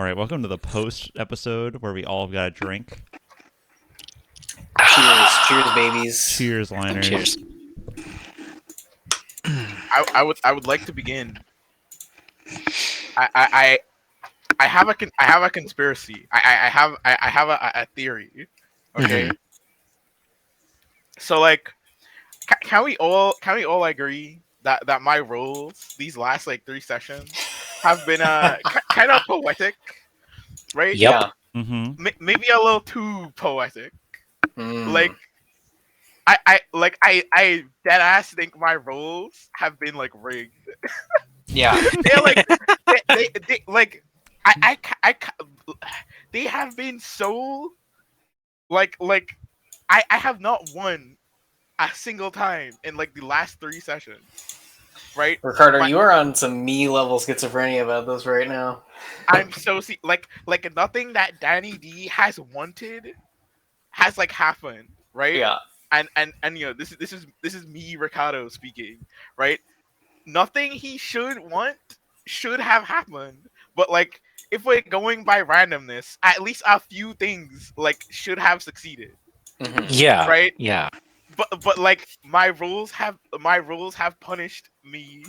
All right, welcome to the post episode where we all got a drink. Cheers, babies. Cheers, liners. Cheers. I would like to begin. I have a conspiracy. I have a theory. Okay. Mhm. So like, can we all agree that my roles these last like 3 sessions have been kind of poetic, right? Yep. Yeah. Mm-hmm. Maybe a little too poetic. Mm. Like I dead ass think my roles have been like rigged. Yeah. They're like they like I they have been so like I have not won a single time in like the last 3 sessions, right? Ricardo, My- you are on some me level schizophrenia about this right now. I'm so like nothing that Danny D has wanted has like happened, right? Yeah. And you know this is me Ricardo speaking, right? Nothing he should want should have happened, but like if we're going by randomness, at least a few things like should have succeeded, Mhm. Yeah. right? Yeah. But like my rules have punished me.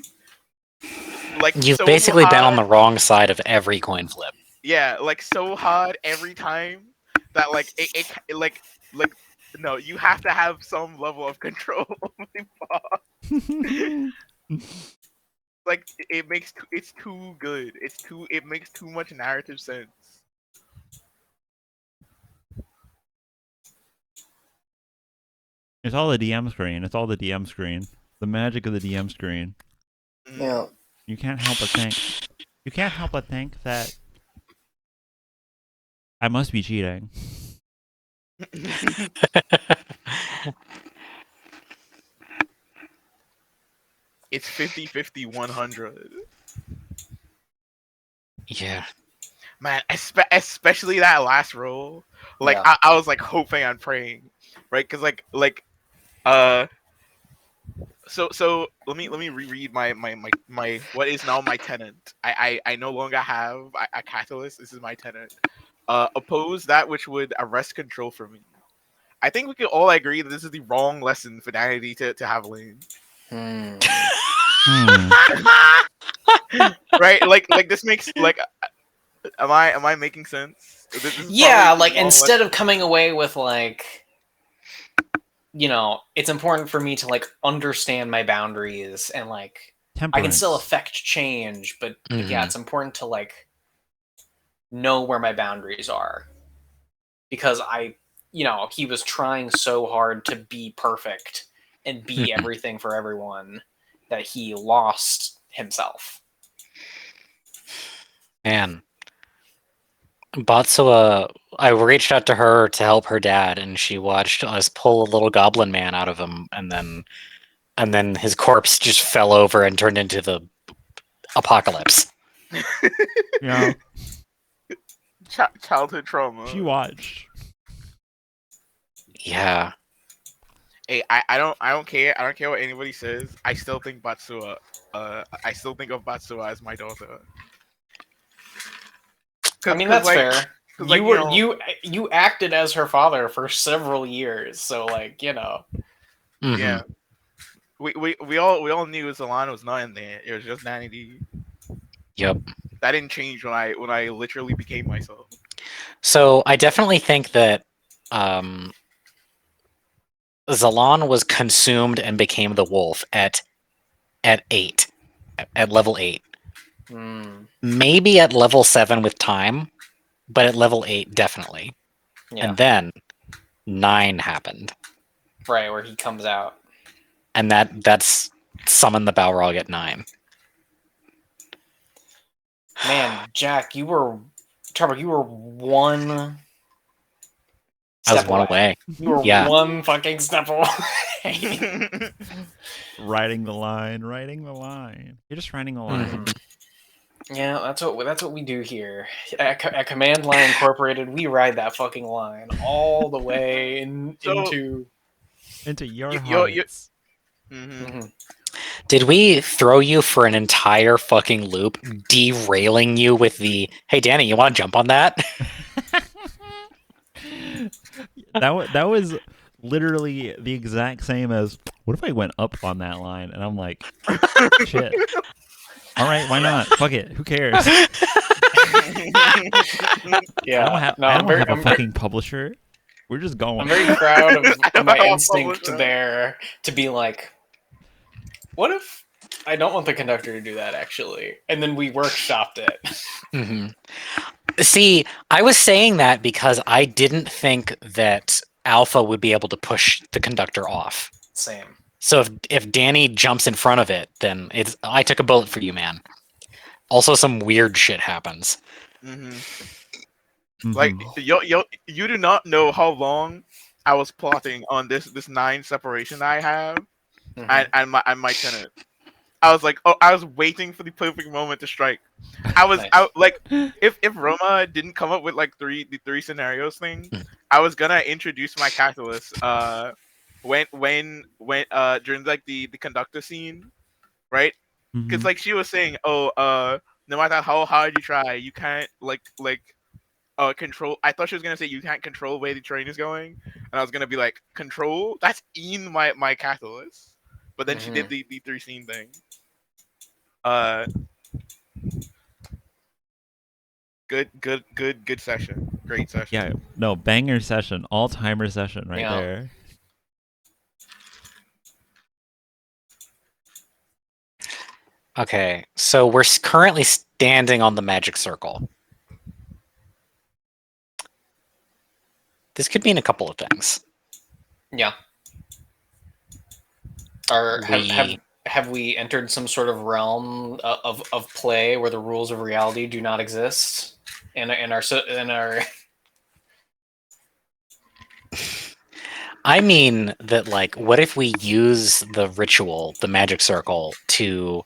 Like You've so basically been on hard. the wrong side of every coin flip. Yeah, like so hard every time that like it like no, you have to have some level of control. Like it's too good. It makes too much narrative sense. It's all the DM screen. It's all the DM screen. The magic of the DM screen. Yeah. You can't help but think. You can't help but think that I must be cheating. It's 50-50 100. Yeah. Man, especially that last roll. Like Yeah. I was like hoping and praying, right? Because uh so let me reread my what is now my tenant. I no longer have a catalyst. This is my tenant. Oppose that which would arrest control for me. I think we can all agree that this is the wrong lesson for Danity to have learned. Hmm. Right? Like this makes like am I making sense? This is Yeah, probably like the wrong instead of coming away with like, you know, it's important for me to like understand my boundaries and like I can still Temperance. affect change, but yeah, Mhm. it's important to like know where my boundaries are. Because you know, he was trying so hard to be perfect and be Mhm. everything for everyone that he lost himself. Man. Batsua, I reached out to her to help her dad, and she watched us pull a little goblin man out of him, and then his corpse just fell over and turned into the apocalypse. Yeah, childhood trauma. she watched. Yeah. Hey, I don't care. I don't care what anybody says. I still think Batsua. I still think of Batsua as my daughter. I mean, that's fair. Cause, You like, were know, you acted as her father for several years, so like, you know. Mhm. yeah. We all knew Solana was not in there. It was just Nanny D. Yep. That didn't change when I literally became myself. So I definitely think that Zalan was consumed and became the wolf at 8, at level 8. Hmm. Maybe at level 7 with time, but at level 8 definitely. Yeah. And then 9 happened, Right, where he comes out. and that's summon the Balrog at 9. Man, Jack, Trevor, you were one I step was one away. You were Yeah. one fucking step away. Riding the line, riding the line. You're just riding the line. Mhm. Yeah, that's what we do here at Command Line Incorporated. We ride that fucking line all the way So- into. Into your You're- hearts. Mhm. Mhm. Did we throw you for an entire fucking loop, derailing you with the "Hey, Danny, you want to jump on that"? That was literally the exact same as what if I went up on that line and I'm like, shit. All right, why not? Fuck it. Who cares? Yeah. I don't have a fucking publisher. We're just going. I'm very proud of my I'll instinct publish there to be like, what if I don't want the conductor to do that actually? And then we workshopped it. hmm See, I was saying that because I didn't think that Alpha would be able to push the conductor off. Same. So if Danny jumps in front of it, then I took a bullet for you, man. Also, some weird shit happens. Like you do not know how long I was plotting on this 9 separation that I have, and my tenant. I was like, oh, I was waiting for the perfect moment to strike. I was Nice. out like, if Roma didn't come up with like the three scenarios thing, I was gonna introduce my catalyst. When during like the conductor scene, right? Because like she was saying, oh, no matter how hard you try, you can't control. I thought she was gonna say you can't control where the train is going, and I was gonna be like, control. That's in my catalyst. But then she did the 3 scene thing. Good session. Great session. Yeah, no, banger session, all timer session right Yeah. there. Okay, so we're currently standing on the magic circle. This could mean a couple of things. Yeah. Have we entered some sort of realm of play where the rules of reality do not exist in our I mean that, like, what if we use the ritual, the magic circle, to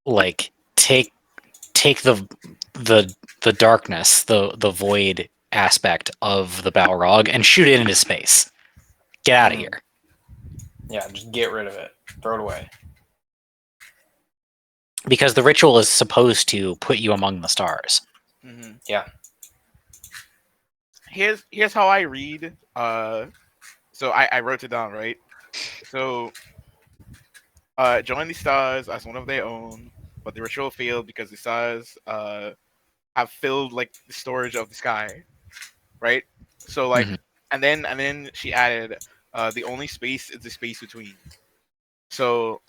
like take the darkness, the void aspect of the Balrog and shoot it into space. Get out of here. Yeah, just get rid of it. Throw it away. Because the ritual is supposed to put you among the stars. Yeah. Here's how I read. So I wrote it down, right? So join the stars as one of their own, but the ritual failed because the stars have filled like the storage of the sky, right? So like, and then she added, the only space is the space between. So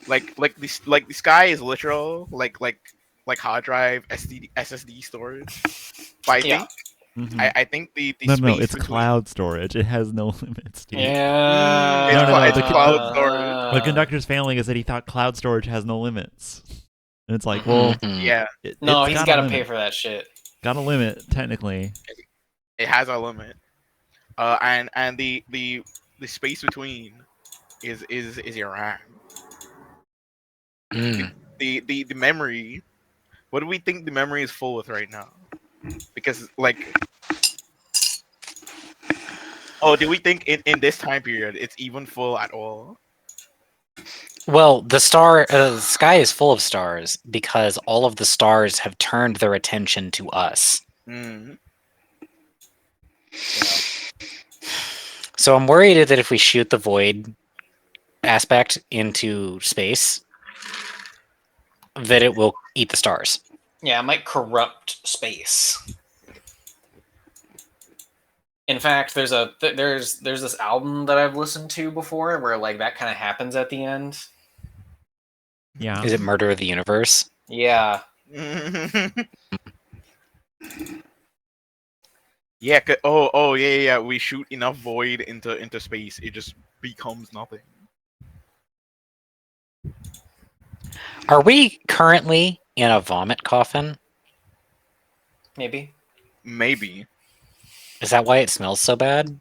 like the sky is literal, like hard drive, SSD storage. But I think the space No, it's between... cloud storage. It has no limits, dude. Yeah. It's cloud storage. The conductor's failing is that he thought cloud storage has no limits. And it's like, well, yeah. No, it's he's got to pay for that shit. Got a limit, technically. It has a limit. And the space between is your RAM. The memory. What do we think the memory is full with right now? Because like, do we think in this time period it's even full at all? Well, the sky is full of stars because all of the stars have turned their attention to us. So I'm worried that if we shoot the void aspect into space, that it will eat the stars. Yeah, it might corrupt space. In fact, there's this album that I've listened to before where like that kind of happens at the end. Yeah. Is it Murder of the Universe? Yeah. Yeah. Yeah. We shoot enough void into space, it just becomes nothing. Are we currently in a vomit coffin? Maybe. Is that why it smells so bad?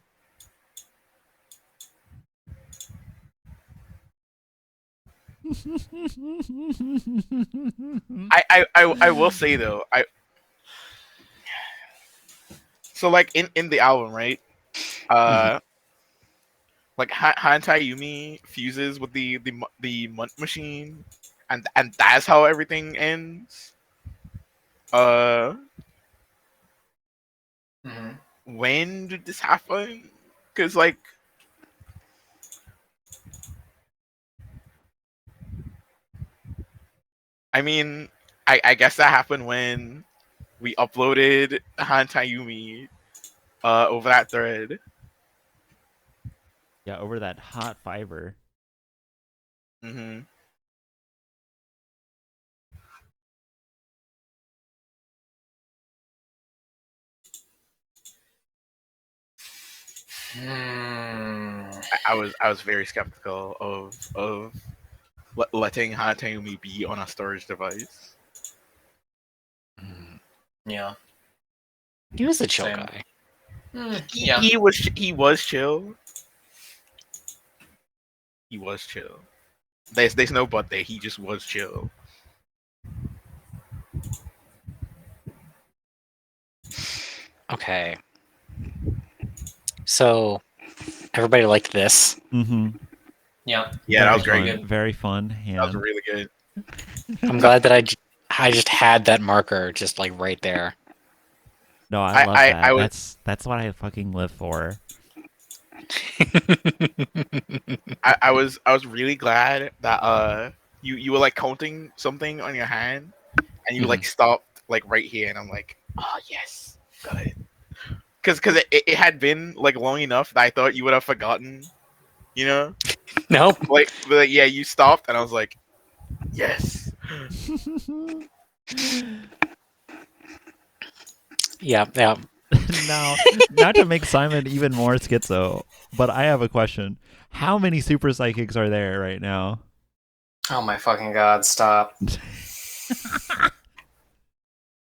I will say though, so like in the album, right? like Hantai Yumi fuses with the Munt machine, and that's how everything ends. Uh, Mhm. when did this happen? Because like, I mean, I guess that happened when we uploaded Hantai Yumi over that thread. Yeah, over that hot fiber. Hmm. I was very skeptical of letting Hantai Yumi be on a storage device. Yeah. He was a chill Same. guy. Yeah. He was chill. He was chill. There's no but there. He just was chill. Okay. So everybody liked this. Mm-hmm. Yeah. Yeah, that was Very great. good. Very fun. That was And really good. I'm glad that I just had that marker just like right there. no, I love I that. was That's what I fucking live for. I was really glad that you were like counting something on your hand and you like stopped like right here and I'm like, oh yes, good. Because it had been like long enough that I thought you would have forgotten, you know? Nope. Like yeah, you stopped and I was like, yes. Yeah, yeah. Now, not to make Simon even more schizo, but I have a question. How many super psychics are there right now? Oh my fucking god! Stop.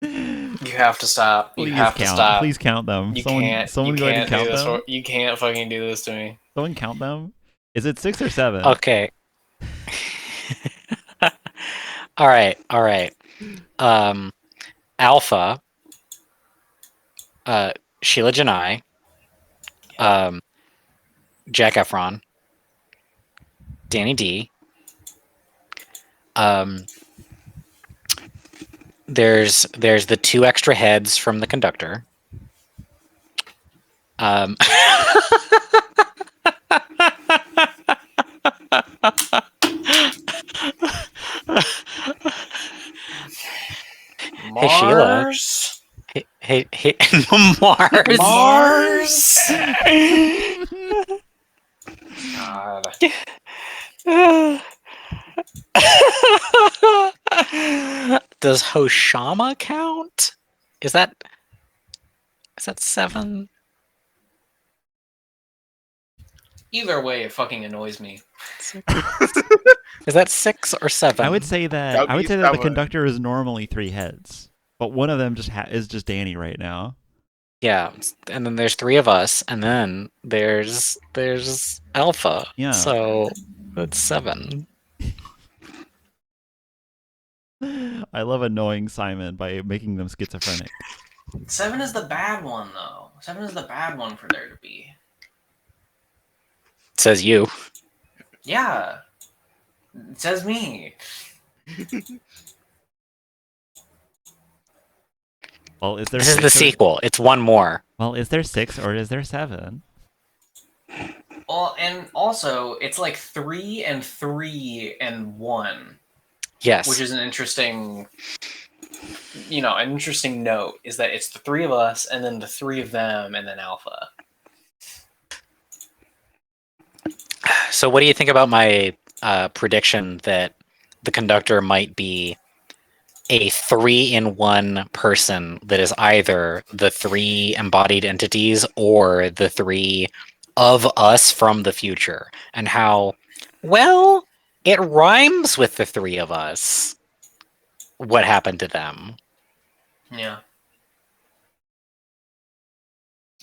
You have to stop. You Please have to count. stop. Please count them. You someone can't. someone You go ahead and can't do count this. them. You can't fucking do this to me. Someone count them. Is it 6 or 7? Okay. All right. All right. Alpha, Sheila Janai, Jack Efron, Danny D. There's the 2 extra heads from the conductor. Hey Sheila. Mars. Hey Mars. Mars. God. Does Hoshama count? Is that 7? Either way, it fucking annoys me. Is that 6 or 7? I would say that That'd I would be say that the 7. conductor is normally 3 heads, but one of them is just Danny right now. Yeah, and then there's 3 of us, and then there's Alpha. Yeah. So that's 7. I love annoying Simon by making them schizophrenic. 7 is the bad one, though. 7 is the bad one for there to be. Says you. Yeah. It says me. Well, is there This is the 6 or, sequel. It's one more. well, is there 6 or is there 7? Well, and also, it's like 3 and 3 and 1. Yes. Which is an interesting, an interesting note, is that it's the 3 of us, and then the 3 of them, and then Alpha. So what do you think about my prediction that the conductor might be a 3-in-1 person that is either the 3 embodied entities or the 3 of us from the future? And how, well, it rhymes with the 3 of us. What happened to them? Yeah.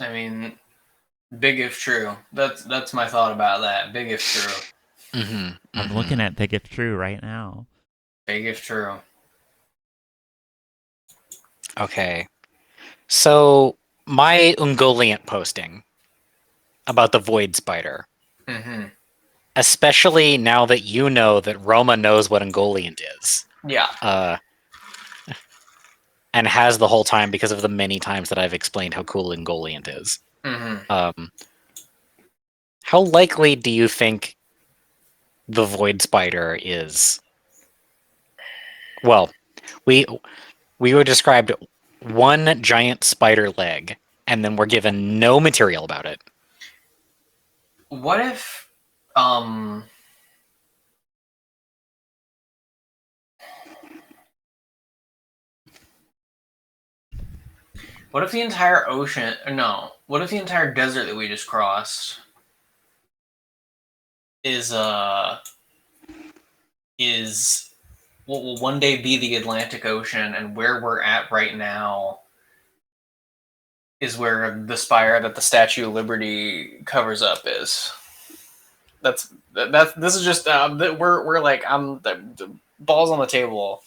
I mean, big if true. That's my thought about that. Big if true. Mm-hmm. I'm looking at Big If True right now. Big if true. Okay. So my Ungoliant posting about the Void Spider. Mm-hmm. Especially now that you know that Roma knows what Ungoliant is. Yeah. And has the whole time because of the many times that I've explained how cool Ungoliant is. Mm-hmm. How likely do you think the Void Spider is? Well, we were described one giant spider leg, and then we're given no material about it. What if, um, what if the entire ocean? No. What if the entire desert that we just crossed is will one day be the Atlantic Ocean, and where we're at right now is where the spire that the Statue of Liberty covers up is. That's this is just we're like the balls on the table.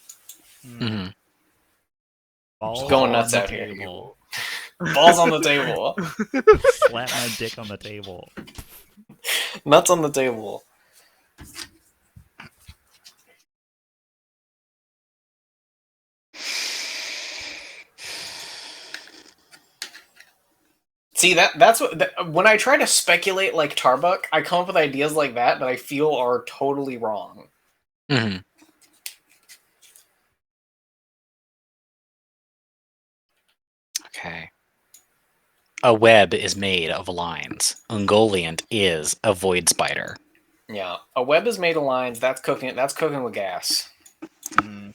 Mm-hmm. Balls going on nuts the out here. table. Balls on the table. Slap my dick on the table. Nuts on the table. See that's what when I try to speculate like Tarbuck, I come up with ideas like that I feel are totally wrong. Mm-hmm. Okay. A web is made of lines. Ungoliant is a void spider. Yeah, a web is made of lines. That's cooking. That's cooking with gas. Mm.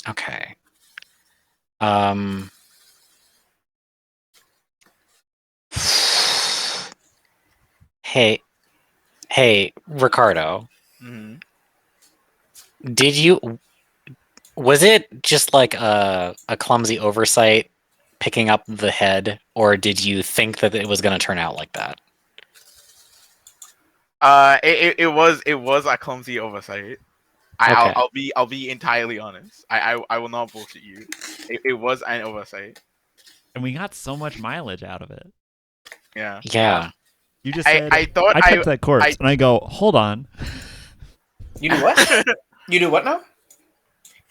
Okay. Hey, Ricardo. Mm-hmm. Did you? Was it just like a clumsy oversight picking up the head, or did you think that it was going to turn out like that? It was a clumsy oversight. Okay. I'll be entirely honest. I will not bullshit you. It was an oversight. And we got so much mileage out of it. Yeah. Yeah. You just said, I thought I touched that corpse, and I go, hold on. You do what? You do what now?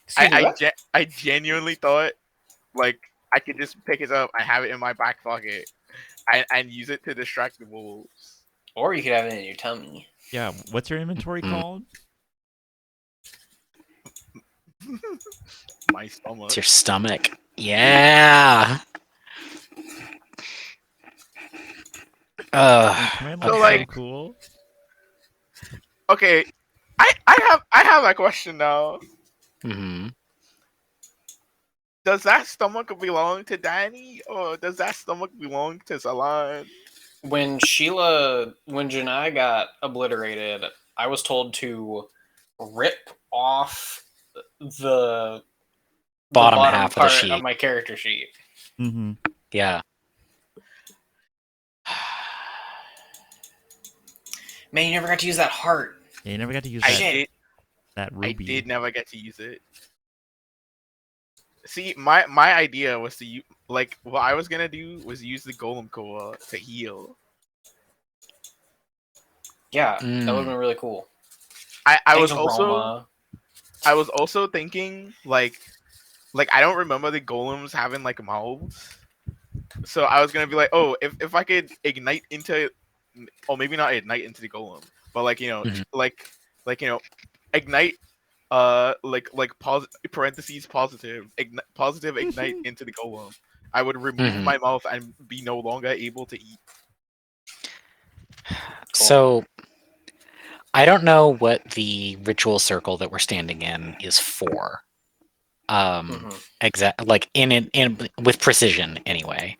Excuse me, what? I genuinely thought like I could just pick it up and have it in my back pocket and use it to distract the wolves. Or you could have it in your tummy. Yeah, what's your inventory called? My stomach. It's your stomach. Yeah. Command So, so like- cool. Okay, I have a question now. Mm-hmm. Does that stomach belong to Danny or does that stomach belong to Salon? When Janai got obliterated, I was told to rip off the Bottom half of the part sheet. of my character sheet. Mm-hmm. Yeah. Man, you never got to use that heart. Yeah, you never got to use I that, Shit. that I ruby. did never get to use it. See, my idea was to like what I was gonna do was use the golem core to heal. Yeah, that would have been really cool. I was Thanks, also Roma. I was also thinking like I don't remember the golems having like mouths. So I was gonna be like, oh, if I could ignite into, or maybe not ignite into the golem, but like Mhm. ignite, parentheses positive, positive ignite into the golem. I would remove Mhm. my mouth and be no longer able to eat. So I don't know what the ritual circle that we're standing in is for. Exact, like in with precision anyway.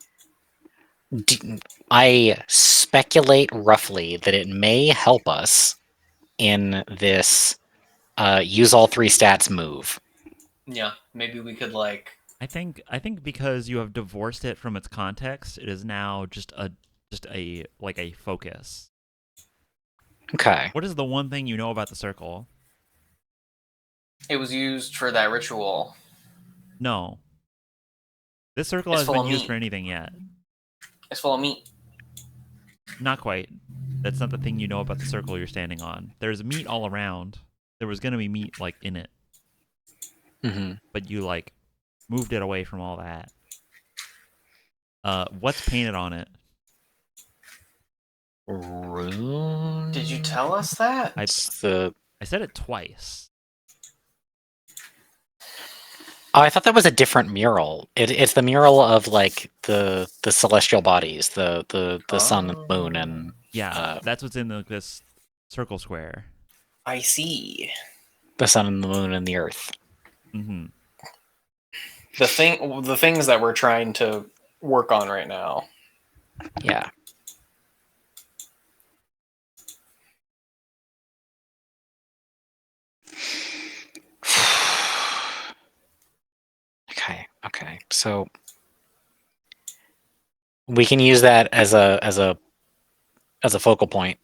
I speculate roughly that it may help us in this use all three stats move. Yeah, maybe we could like. I think because you have divorced it from its context, it is now just a like a focus. Okay. What is the one thing you know about the circle? It was used for that ritual. No. This circle It's hasn't full been of used meat. for anything yet. It's full of meat. Not quite. That's not the thing you know about the circle you're standing on. There's meat all around. There was gonna be meat like in it, Mm-hmm. but you like moved it away from all that. What's painted on it? Rune. Did you tell us that? It's the. I said it twice. Oh, I thought that was a different mural. It's the mural of like the celestial bodies, the sun and moon, and Yeah, that's what's in this circle square. I see. the sun and the moon and the earth. Mm-hmm. The things that we're trying to work on right now. Yeah. Okay. So we can use that as a focal point,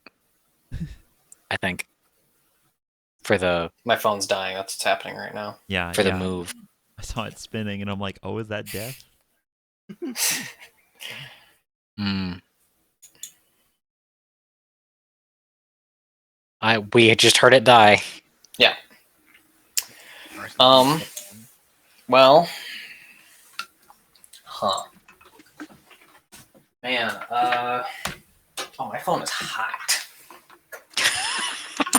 I think, for the My phone's dying. That's what's happening right now. Yeah, for yeah. the move. I saw it spinning, and I'm like, "Oh, is that death?" Mm. We had just heard it die. Yeah. Well. Huh. Man. Oh, my phone is hot.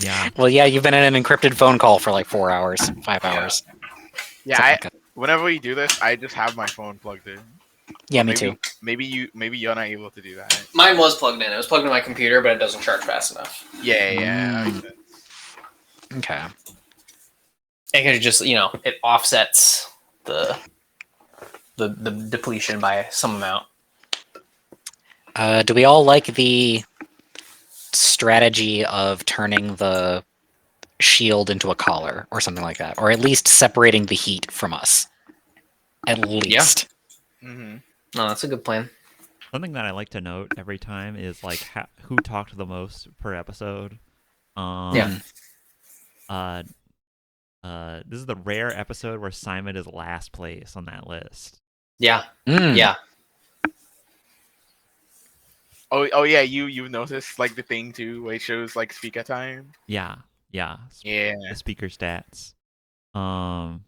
Yeah. Well, yeah, you've been in an encrypted phone call for like 4 hours, 5 Yeah. hours. Yeah, Something like whenever we do this, I just have my phone plugged in. that. Yeah, me maybe, too. Maybe you're not able to do that. Mine was plugged in. It was plugged in my computer, but it doesn't charge fast enough. Yeah. Mm. Okay. It could just, it offsets the depletion by some amount. Do we all like the strategy of turning the shield into a collar or something like that, or at least separating the heat from us? At least. Mm-hmm. No, that's a good plan. Something that I like to note every time is like who talked the most per episode. Yeah. This is the rare episode where Simon is last place on that list. Yeah. Mm. Yeah. Oh yeah, you noticed like the thing too, where it shows like speaker time. Yeah. Yeah. The speaker stats. I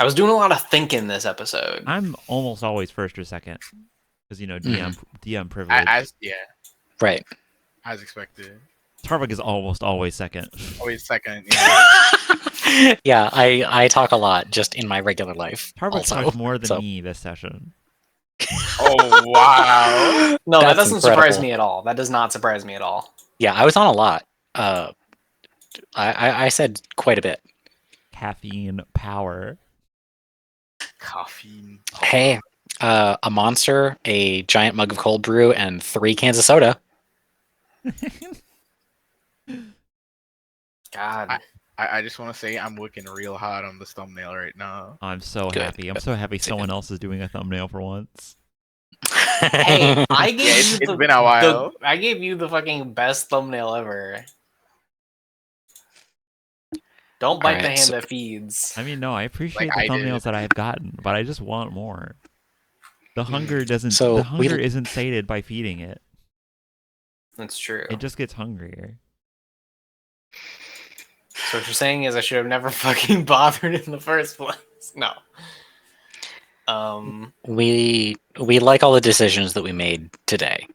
was doing a lot of thinking this episode. I'm almost always first or second because DM privilege. Right. As expected. Tarvik is almost always second. Always second. Yeah. Yeah, I talk a lot just in my regular life. Tarvik also, talked more than so. me this session. Oh wow. No, that That's doesn't surprise incredible. me at all. That does not surprise me at all. Yeah, I was on a lot. I said quite a bit. Caffeine power. Caffeine. Hey, a monster, a giant mug of cold brew, and 3 cans of soda. God. I just want to say I'm working real hard on this thumbnail right now. I'm so Good. happy. I'm so happy someone else is doing a thumbnail for once. Hey, I gave Yeah, you it's been a while. I gave you the fucking best thumbnail ever. Don't bite the Alright, hand so- that feeds. I mean, no, I appreciate Like the I thumbnails did. that I've gotten, but I just want more. The hunger doesn't. So the hunger isn't sated by feeding it. That's true. It just gets hungrier. So what you're saying is I should have never fucking bothered in the first place. No. We like all the decisions that we made today.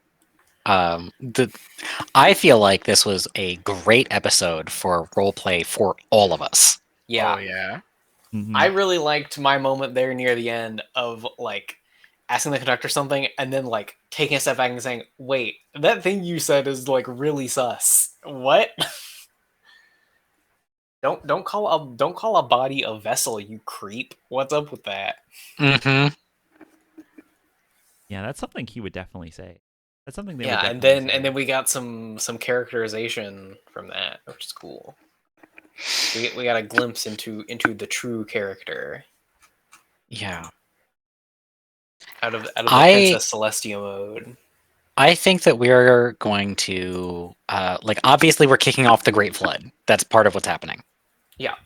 I feel like this was a great episode for roleplay for all of us. Yeah. Oh yeah. Mhm. I really liked my moment there near the end of like asking the conductor something and then like taking a step back and saying, "Wait, that thing you said is like really sus. What?" Don't call a body a vessel, you creep. What's up with that? Mm-hmm. Yeah, that's something he would definitely say. That's something they Yeah, would and definitely then say. we got some characterization from that, which is cool. We got a glimpse into the true character Yeah. out of the Princess Celestia mode. I think that we're going to like obviously we're kicking off the Great Flood. That's part of what's happening. Yeah.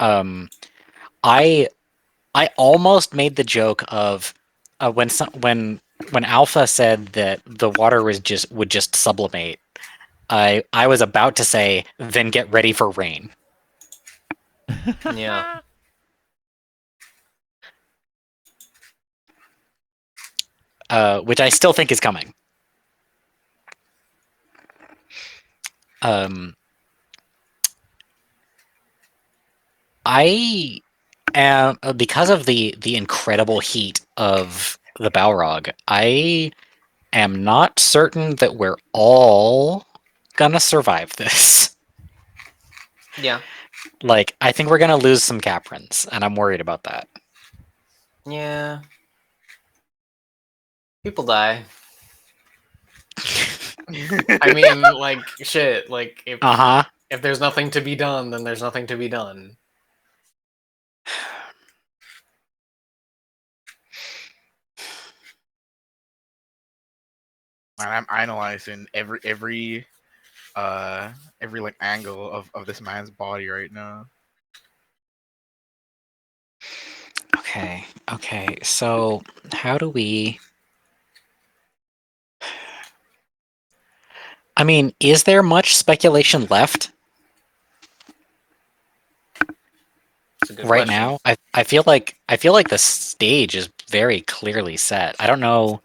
I almost made the joke of when Alpha said that the water would just sublimate. I was about to say, then get ready for rain. Yeah. Which I still think is coming. I am because of the incredible heat of the Balrog. I am not certain that we're all gonna survive this. Yeah. Like, I think we're gonna lose some Caprins, and I'm worried about that. Yeah. People die. I mean, like, shit. Like, Uh-huh. if there's nothing to be done, then there's nothing to be done. And I'm analyzing every like angle of this man's body right now. Okay, so how do we... I mean, is there much speculation left It's a good right question. now? I feel like the stage is very clearly set. I don't know.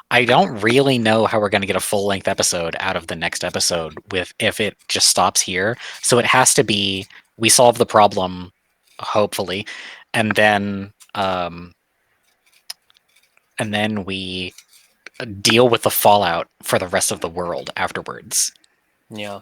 I don't really know how we're going to get a full-length episode out of the next episode with if it just stops here. So it has to be we solve the problem, hopefully, and then we deal with the fallout for the rest of the world afterwards. Yeah.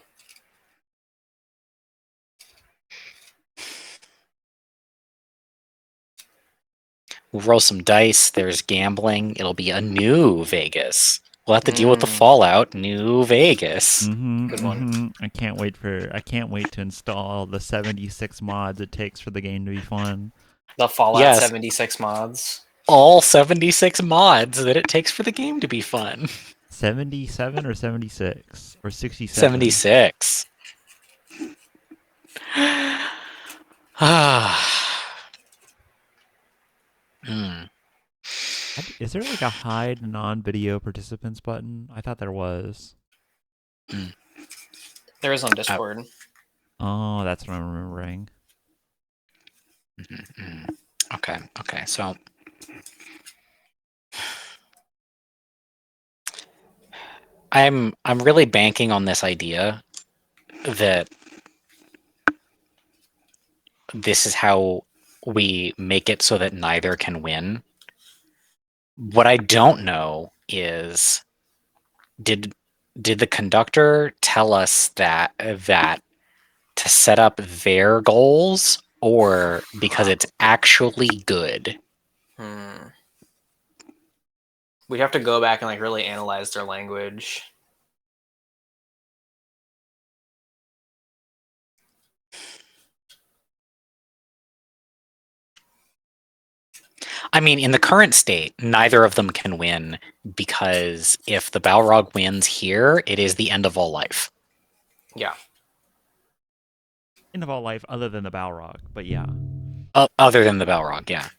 We'll roll some dice. There's gambling. It'll be a new Vegas. We'll have to deal with the fallout. New Vegas. Good one. I can't wait to install the 76 mods it takes for the game to be fun. The Fallout Yes. 76 mods. All 76 mods that it takes for the game to be fun. 77 or 76 or 67? 76. Is there like a hide non-video participants button? I thought there was. There is on Discord. Oh, that's what I'm remembering. Okay, so I'm really banking on this idea that this is how we make it so that neither can win. What I don't know is did the conductor tell us that to set up their goals or because it's actually good? We'd have to go back and like really analyze their language. I mean, in the current state, neither of them can win because if the Balrog wins here, it is the end of all life. Yeah. End of all life other than the Balrog, but yeah. Other than the Balrog, yeah.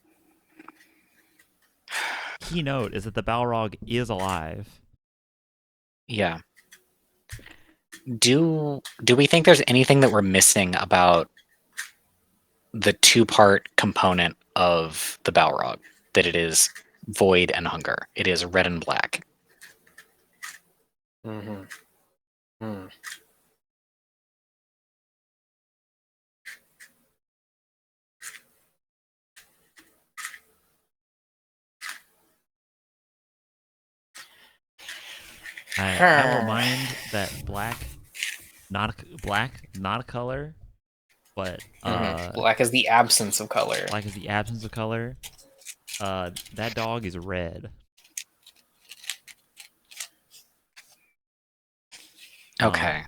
Keynote is that the Balrog is alive. Yeah. Do we think there's anything that we're missing about the two-part component of the Balrog? That it is void and hunger. It is red and black. I will mind that black, not a color, but black is the absence of color. Black is the absence of color. That dog is red. Okay.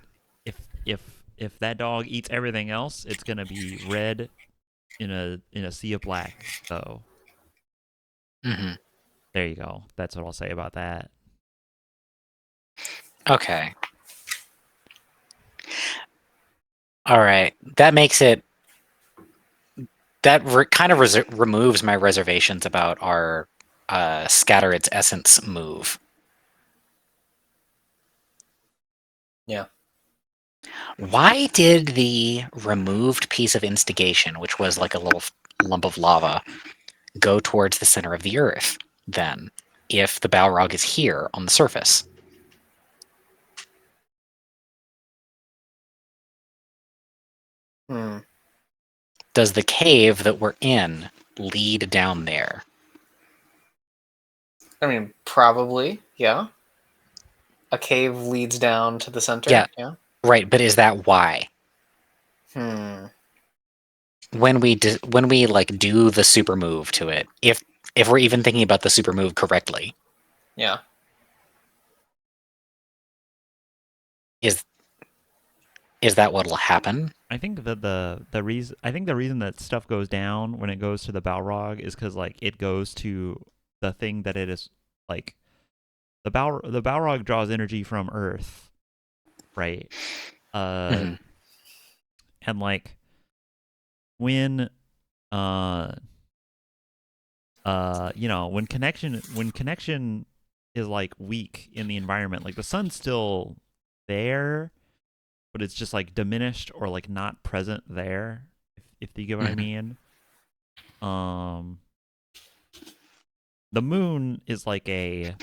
If that dog eats everything else, it's gonna be red in a sea of black. So there you go. That's what I'll say about that. Okay. All right. That makes it that kind of removes my reservations about our scatter its essence move. Yeah. Why did the removed piece of instigation, which was like a little lump of lava, go towards the center of the Earth, then, if the Balrog is here on the surface? Hmm. Does the cave that we're in lead down there? I mean, probably, yeah. A cave leads down to the center. Yeah. Yeah. Right, but is that why? Hmm. When we like do the super move to it, if we're even thinking about the super move correctly, Yeah. is that what'll happen? I think that the reason that stuff goes down when it goes to the Balrog is because like it goes to the thing that it is like the Balrog draws energy from Earth, right? Mhm. And like when when connection is like weak in the environment, like the sun's still there, but it's just like diminished or like not present there, if you get what I mean. The moon is like a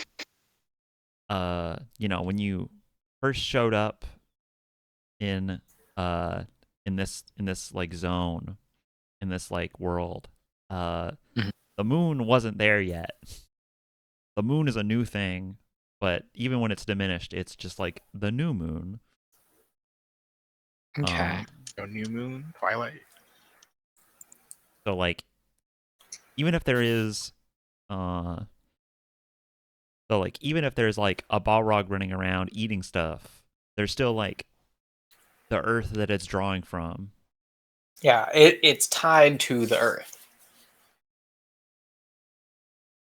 when you first showed up in this like zone, in this like world, Mhm. the moon wasn't there yet. The moon is a new thing, but even when it's diminished, it's just like the new moon. Okay. No new moon, twilight. So like even if there is uh so like even if there's like a Balrog running around eating stuff, there's still like the earth that it's drawing from. Yeah. It's tied to the Earth.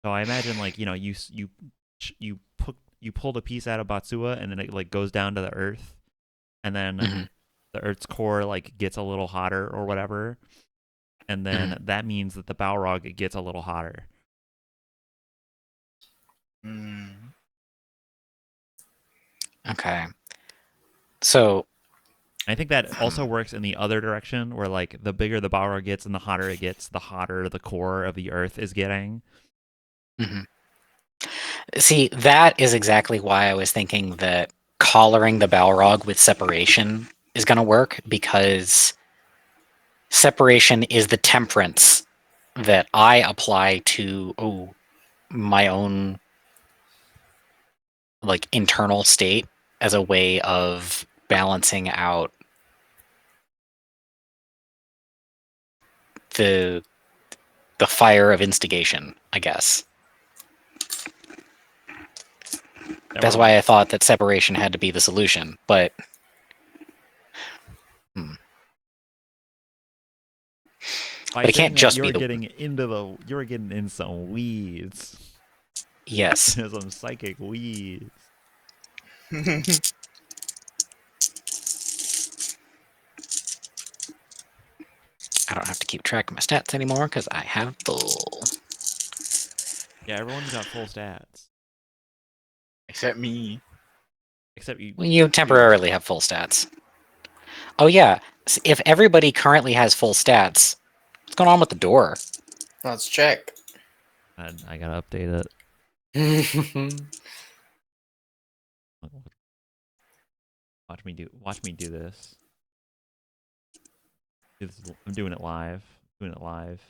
So I imagine like, you pulled a piece out of Batsua and then it like goes down to the earth, and then Mhm. the earth's core like gets a little hotter or whatever, and then that means that the Balrog gets a little hotter. Mm. Okay. So I think that also works in the other direction, where like the bigger the Balrog gets and the hotter it gets, the hotter the core of the earth is getting. mhm. See, that is exactly why I was thinking that collaring the Balrog with separation is going to work, because separation is the temperance that I apply to my own like internal state as a way of balancing out the fire of instigation, I guess. That's why I thought that separation had to be the solution, but By but it saying can't that, just be the you're getting in some weeds. yes. Some psychic weeds. I don't have to keep track of my stats anymore because I have full. Yeah, everyone's got full stats Except me. except you. Well, you temporarily have full stats. Oh yeah, if everybody currently has full stats, what's going on with the door? Let's check. I gotta update it. Watch me do this. I'm doing it live. Doing it live.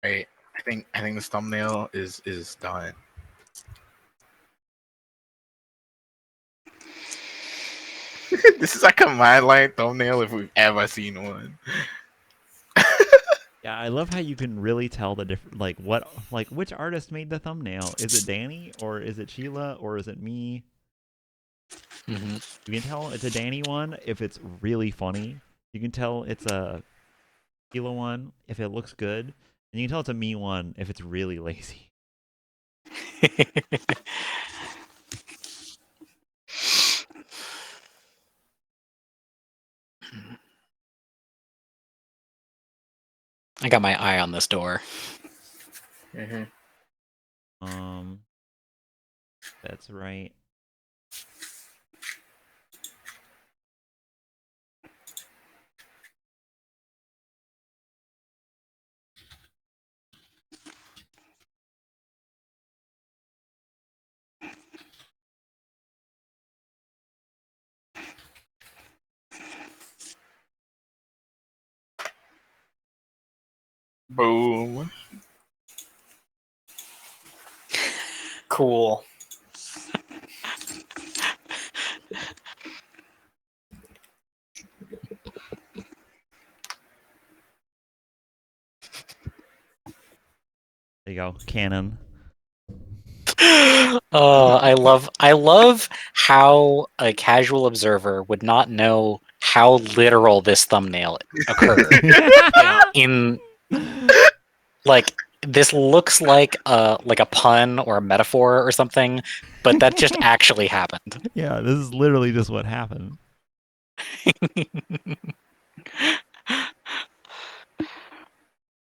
Right. I think this thumbnail is done. This is a command line thumbnail if we've ever seen one. Yeah, I love how you can really tell the different, like which artist made the thumbnail. Is it Danny or is it Sheila or is it me? Mm-hmm. You can tell it's a Danny one if it's really funny. You can tell it's a Kilo one if it looks good, and you can tell it's a me one if it's really lazy. I got my eye on this door. Mm-hmm. That's right. Boom. Cool. There you go. Canon. I love how a casual observer would not know how literal this thumbnail occurred. In like this looks like a pun or a metaphor or something, but that just actually happened. Yeah, this is literally just what happened.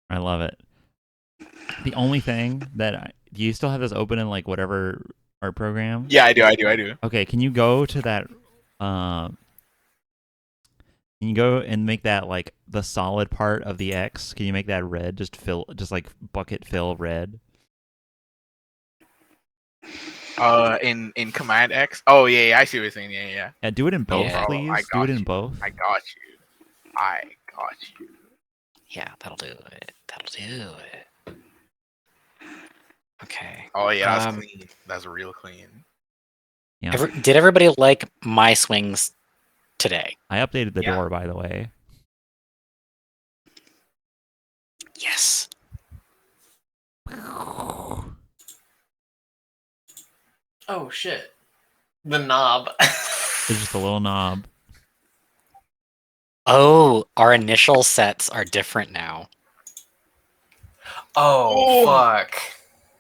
I love it. The only thing that do you still have this open in like whatever art program? Yeah, I do. Okay, can you go to that? Can you go and make that like the solid part of the X? Can you make that red? Just like bucket fill red. In Command X. Oh yeah, I see what you're saying. Yeah. Yeah, do it in both, Yeah. please. I Do it got in you. both. I got you. Yeah, that'll do it. That'll do it. Okay. Oh yeah, that's clean. That's real clean. Yeah, Did everybody like my swings today? I updated the Yeah. door, by the way. Yes. Oh shit. The knob. It's just a little knob. Oh, our initial sets are different now. Oh, fuck.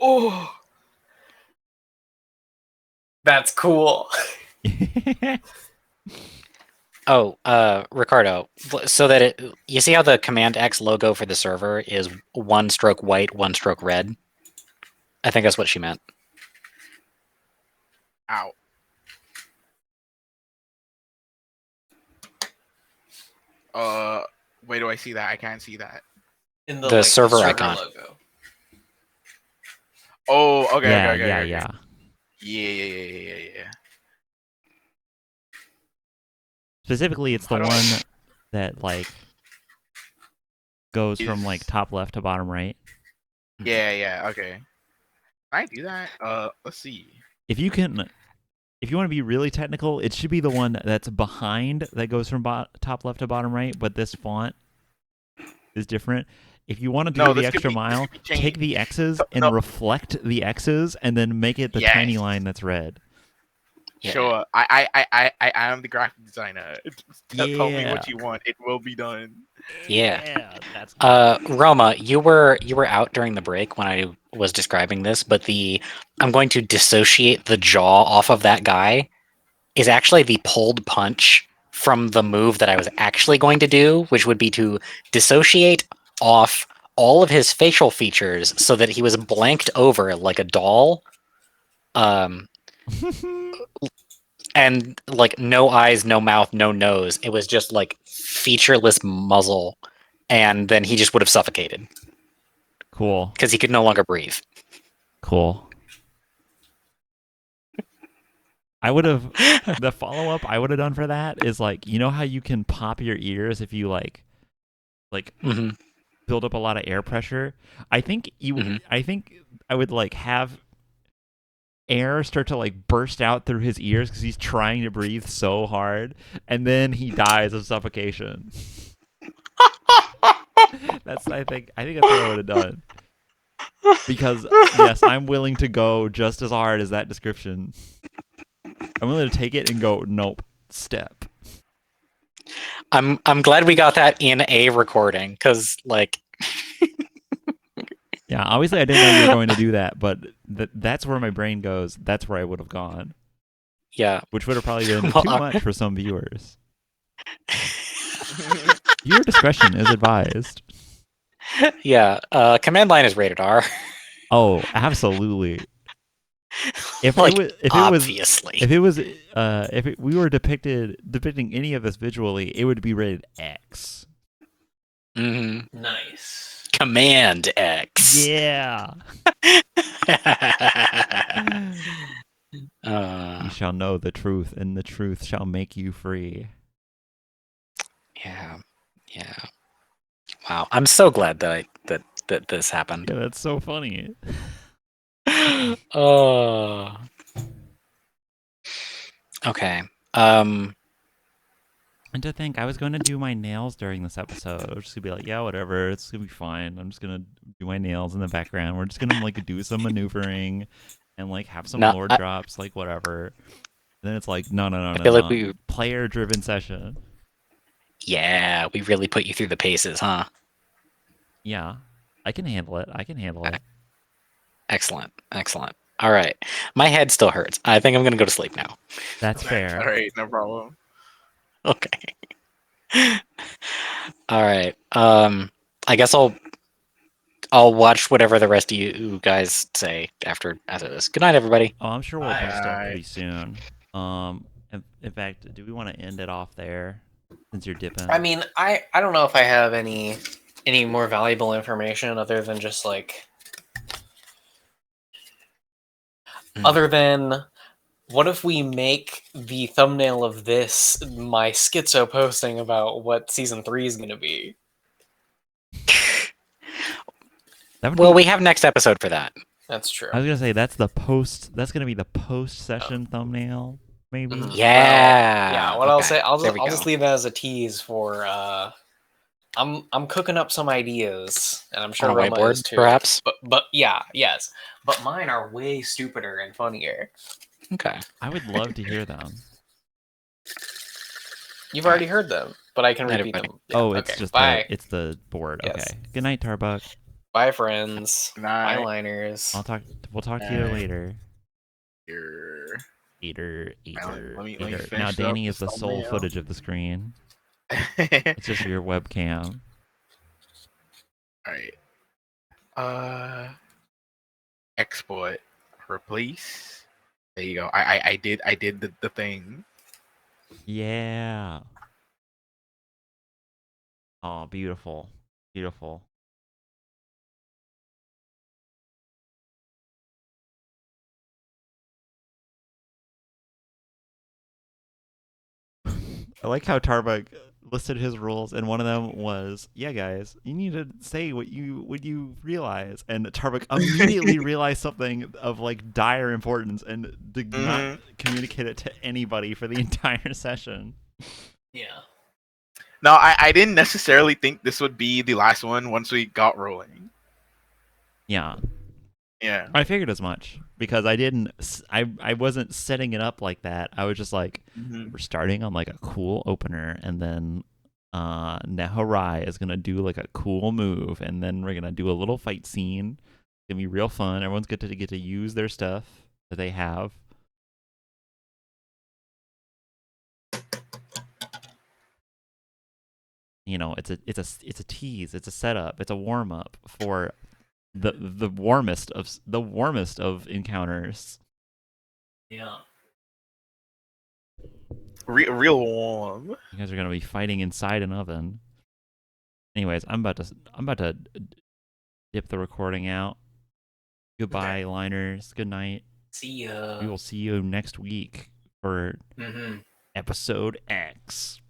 Oh. That's cool. Oh, Ricardo, so that you see how the Command X logo for the server is one stroke white, one stroke red? I think that's what she meant. Ow. Where do I see that? I can't see that. In The server icon. logo. Oh, okay, yeah, okay. yeah. Yeah. Specifically, it's the How do one I- that like goes from Is- like top left to bottom right. Yeah, okay. Can I do that? Let's see. If you want to be really technical, it should be the one that's behind that goes from top left to bottom right, but this font is different. If you want to do the extra mile, take the X's and reflect the X's and then make it the tiny line that's red. Yeah. Sure. I am the graphic designer. Tell me Yeah. what you want. It will be done. Yeah. That's Roma, you were out during the break when I was describing this, but I'm going to dissociate the jaw off of that guy is actually the pulled punch from the move that I was actually going to do, which would be to dissociate off all of his facial features so that he was blanked over like a doll. And like no eyes, no mouth, no nose. It was just like featureless muzzle, and then he just would have suffocated cool. because he could no longer breathe. Cool. I would have the follow up I would have done for that is like, you know how you can pop your ears if you like Mm-hmm. build up a lot of air pressure? I think I would like have air start to like burst out through his ears because he's trying to breathe so hard, and then he dies of suffocation. I think that's what I would have done. Because yes, I'm willing to go just as hard as that description. I'm willing to take it and go, nope, step. I'm glad we got that in a recording, because like Yeah, obviously I didn't know you were going to do that, but that's where my brain goes. That's where I would have gone, yeah. which would have probably been Well, too much for some viewers. Viewer discretion is advised. yeah. Command line is rated R. Oh, absolutely. If Like, if obviously. it was we were depicting any of this visually, it would be rated X. hmm Nice. Command X. Yeah. Uh, You shall know the truth, and the truth shall make you free. yeah. Yeah. Wow. I'm so glad that that this happened. Yeah, that's so funny. Oh. Okay. And to think I was going to do my nails during this episode. I was just gonna be like, yeah, whatever, it's gonna be fine. I'm just gonna do my nails in the background. We're just gonna like do some maneuvering and like have some No, lore drops, like whatever. And then it's like, no, I feel like we player driven session. yeah, we really put you through the paces, huh? Yeah, I can handle it. I can handle it. Excellent. Excellent. All right. My head still hurts. I think I'm going to go to sleep now. That's fair. All right, no problem. Okay. All right. I guess I'll watch whatever the rest of you guys say after this. Good night, everybody. Oh, I'm sure we'll do stuff Bye. pretty soon. In fact, do we want to end it off there since you're dipping? I mean, I don't know if I have any more valuable information other than just like other than what if we make the thumbnail of this my schizo posting about what season 3 is going to be? Well, we have next episode for that. That's true. I was gonna say that's the post. That's gonna be the post-session thumbnail, maybe. Mhm. Yeah. Yeah. What okay. I'll say, I'll There we just go. leave that as a tease for. I'm cooking up some ideas, and I'm sure On a Roma is whiteboard, too. perhaps? But yeah, yes. But mine are way stupider and funnier. Okay. I would love to hear them. You've already heard them, but I can Night, repeat everybody. them. Yeah, Oh, it's okay. just Bye. it's the board. Yes. Okay. Good night, Tarbuck. Bye, friends. Good Bye, night. liners. We'll talk to you later. Here. Eater. Let me Now finish Danny up is the the sole thumbnail. footage of the screen. It's just your webcam. All right. Export. Replace. There you go. I did the thing. Yeah. Oh, beautiful. Beautiful. I like how Tarbuck listed his rules, and one of them was, "Yeah, guys, you need to say what you realize." And Tarbuck immediately realized something of like dire importance, and did not communicate it to anybody for the entire session. Yeah. No, I didn't necessarily think this would be the last one once we got rolling. Yeah, Yeah. I figured as much because I wasn't setting it up like that. I was just like, we're starting on like a cool opener, and then Neharai is gonna do like a cool move, and then we're gonna do a little fight scene. It's gonna be real fun. Everyone's get to use their stuff that they have. You know, it's a tease, it's a setup, it's a warm up for the warmest of encounters. Yeah. Real warm. You guys are gonna be fighting inside an oven. Anyways, I'm about to dip the recording out. Goodbye, liners. Good night. See ya. We will see you next week for Mm-hmm. episode X.